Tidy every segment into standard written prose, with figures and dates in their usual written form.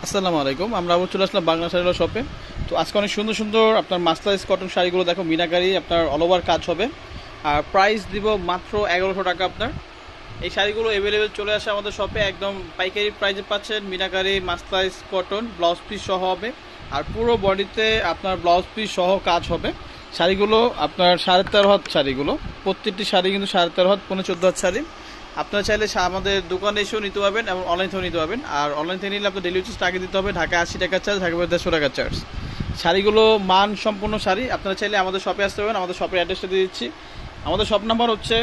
আসসালামু আলাইকুম। আমরা আবার চলে আসলাম বাংলা শাড়ির শপে। তো আজকে অনেক সুন্দর সুন্দর আপনার মাসলাইজ কটন শাড়িগুলো দেখো, মিনাকারি আপনার অল ওভার কাজ হবে। আর প্রাইস দিব মাত্র 1100 টাকা। আপনার এই শাড়িগুলো অ্যাভেলেবেল চলে আসে আমাদের শপে, একদম পাইকারি প্রাইসে পাচ্ছেন। মিনাকারি মাসলাইজ কটন ব্লাউজ পিস সহ হবে, আর পুরো বডিতে আপনার ব্লাউজ পিস সহ কাজ হবে। শাড়িগুলো আপনার 13.5 হাত শাড়িগুলো, প্রত্যেকটি শাড়ি কিন্তু 13.5 হাত 14 হাত শাড়ি। আপনারা চাইলে আমাদের দোকানে এসেও নিতে পারবেন এবং অনলাইন থেকেও নিতে পারবেন। আর অনলাইন থেকে নিলে আপনার ডেলিভারি চার্জ আগে দিতে হবে, ঢাকা 80 টাকা চার্জ, ঢাকা 150 টাকা চার্জ। শাড়িগুলো মান সম্পূর্ণ শাড়ি। আপনারা চাইলে আমাদের শপে আসতে পারবেন। আমাদের শপের অ্যাড্রেসটা দিয়ে দিচ্ছি। আমাদের শপ নাম্বার হচ্ছে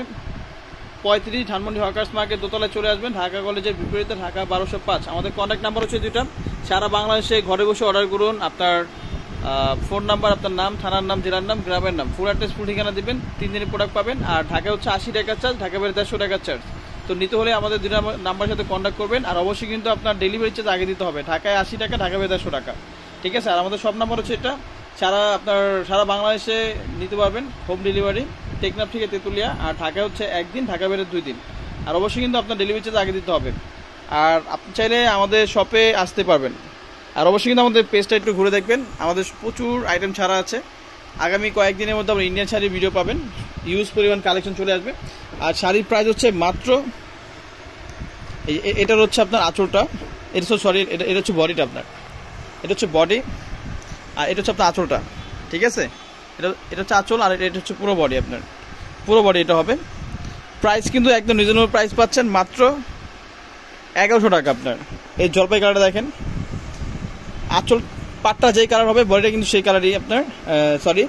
35 ধানমন্ডি হকার্স মার্কেট দোতলায় চলে আসবেন, ঢাকা কলেজের বিপরীতে, ঢাকা 1205। আমাদের কন্ট্যাক্ট নাম্বার হচ্ছে দুইটা। সারা বাংলাদেশে ঘরে বসে অর্ডার করুন। আপনার ফোন নাম্বার, আপনার নাম, থানার নাম, জেলার নাম, গ্রামের নাম, ফুল অ্যাড্রেস, ফুল ঠিকানা দিবেন, 3 দিনের প্রোডাক্ট পাবেন। আর ঢাকা হচ্ছে 80 টাকা চার্জ, ঢাকা 150 টাকা চার্জ। তো নিতে হলে আমাদের দুটো নাম্বারের সাথে কন্ট্যাক্ট করবেন। আর অবশ্যই কিন্তু আপনার ডেলিভারি চার্জ আগে দিতে হবে, ঢাকায় 80 টাকা, ঢাকা 150 টাকা। ঠিক আছে। আর আমাদের সব নাম্বার হচ্ছে এটা। সারা বাংলাদেশে নিতে পারবেন, হোম ডেলিভারি, টেকনাফ থেকে তেঁতুলিয়া। আর ঢাকা হচ্ছে একদিন, ঢাকা বেড়ে 2 দিন। আর অবশ্যই কিন্তু আপনার ডেলিভারি চার্জ আগে দিতে হবে। আর আপনি চাইলে আমাদের শপে আসতে পারবেন। আর অবশ্যই কিন্তু আমাদের পেজটা একটু ঘুরে দেখবেন, আমাদের প্রচুর আইটেম ছাড়া আছে। আগামী কয়েকদিনের মধ্যে আমরা ইন্ডিয়ান শাড়ির ভিডিও পাবেন, ইউজ পরিমাণ কালেকশন চলে আসবে। আর শাড়ির প্রাইস হচ্ছে মাত্র, এটার হচ্ছে আপনার আঁচলটা, এটা সরি, এটা হচ্ছে বডিটা আপনার, এটা হচ্ছে বডি, আর এটা হচ্ছে আপনার আঁচলটা। ঠিক আছে। এটা হচ্ছে আঁচল, আর এটা হচ্ছে পুরো বডি। আপনার পুরো বডি এটা হবে। প্রাইস কিন্তু একদম রিজনেবল প্রাইস পাচ্ছেন, মাত্র 1100 টাকা। আপনার এই জলপাই কালারটা দেখেন, আঁচল পাটটা যেই কালার হবে, বডিটা কিন্তু সেই কালারই আপনার, সরি,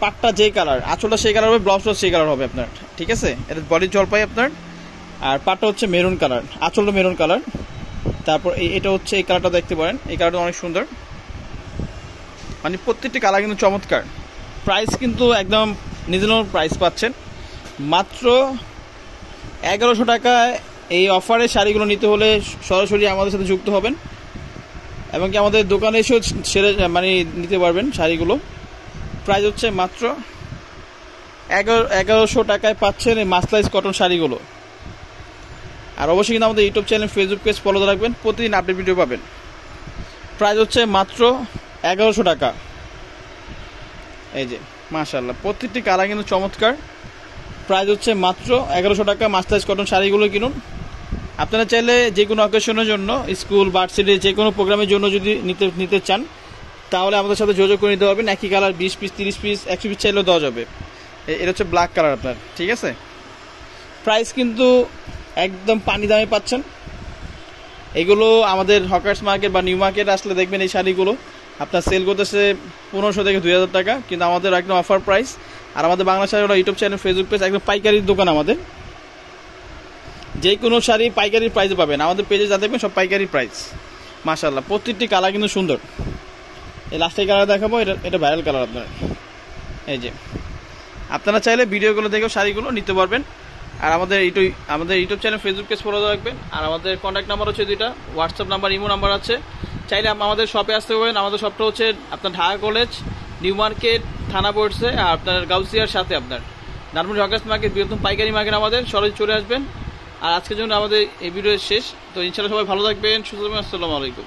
পাটটা যেই কালার, আঁচলটা সেই কালার হবে, ব্লাউজটা সেই কালার হবে আপনার। ঠিক আছে। এটা বডির জলপাই আপনার, আর পাটটা হচ্ছে মেরুন কালার, আঁচলটা মেরুন কালার। তারপর এটা হচ্ছে এই কালারটা দেখতে পারেন, এই কালারটা অনেক সুন্দর। মানে প্রত্যেকটি কালার কিন্তু চমৎকার। প্রাইস কিন্তু একদম রিজনেবল প্রাইস পাচ্ছেন, মাত্র 1100 টাকায়। এই অফারে শাড়িগুলো নিতে হলে সরাসরি আমাদের সাথে যুক্ত হবেন, এবং কি আমাদের দোকানে এসেও মানে নিতে পারবেন শাড়িগুলো। প্রাইস হচ্ছে মাত্র 1100 টাকায় পাচ্ছেন এই মাসলাইজ কটন শাড়িগুলো। আর অবশ্যই কিন্তু আমাদের YouTube channel, Facebook page follow রাখবেন, প্রতিদিন আপডেট ভিডিও পাবেন। প্রাইস হচ্ছে মাত্র 1100 টাকা। এই যে মাশাআল্লাহ, প্রত্যেকটি কালার কিন্তু চমৎকার। প্রাইস হচ্ছে মাত্র 1100 টাকা। মাসলাইজ কটন শাড়িগুলো কিনুন। আপনারা চাইলে যে কোনো অকেশনের জন্য, স্কুল, ভার্সিটি, যে কোনো প্রোগ্রামের জন্য যদি নিতে চান, তাহলে আমাদের সাথে যোগাযোগ করে নিতে পারবেন। একই কালার 20 পিস, 30 পিস, 100 পিস চাইলেও দেওয়া যাবে। এটা হচ্ছে ব্ল্যাক কালার আপনার। ঠিক আছে। প্রাইস কিন্তু একদম পানি দামে পাচ্ছেন। এগুলো আমাদের হকার্স মার্কেট বা নিউ মার্কেট আসলে দেখবেন এই শাড়িগুলো আপনার সেল করতেছে 1500 থেকে 2000 টাকা, কিন্তু আমাদের একদম অফার প্রাইস। আর আমাদের বাংলা শাড়িগুলো ইউটিউব চ্যানেল, ফেসবুক পেজ, একদম পাইকারির দোকান আমাদের। যে কোনো শাড়ি পাইকারি প্রাইসে পাবেন, আমাদের পেজে যা দেখবেন সব পাইকারি প্রাইস। মাশাআল্লাহ, প্রত্যেকটি কালার কিন্তু সুন্দর। এই লাস্টের কালার দেখাবো, এটা ভাইরাল কালার আপনার। এই যে আপনারা চাইলে ভিডিওগুলো দেখেও শাড়িগুলো নিতে পারবেন। আর আমাদের YouTube channel, Facebook page follow রাখবেন। আর আমাদের কন্ট্যাক্ট নাম্বার হচ্ছে দুইটা, হোয়াটসঅ্যাপ নাম্বার, ইমো নাম্বার আছে। চাইলে আমাদের শপে আসতে পারবেন। আমাদের শপটা হচ্ছে আপনার ঢাকা কলেজ, নিউ মার্কেট থানা পড়ছে, আর আপনার গাউসিয়ার সাথে আপনার ধানমন্ডি হকার্স মার্কেট, বৃহত্তম পাইকারি মার্কেট আমাদের। সরাসরি চলে আসবেন। আর আজকের জন্য আমাদের এই ভিডিও শেষ। তো ইনশাআল্লাহ সবাই ভালো থাকবেন, সুস্থ থাকবেন। আসসালামু আলাইকুম।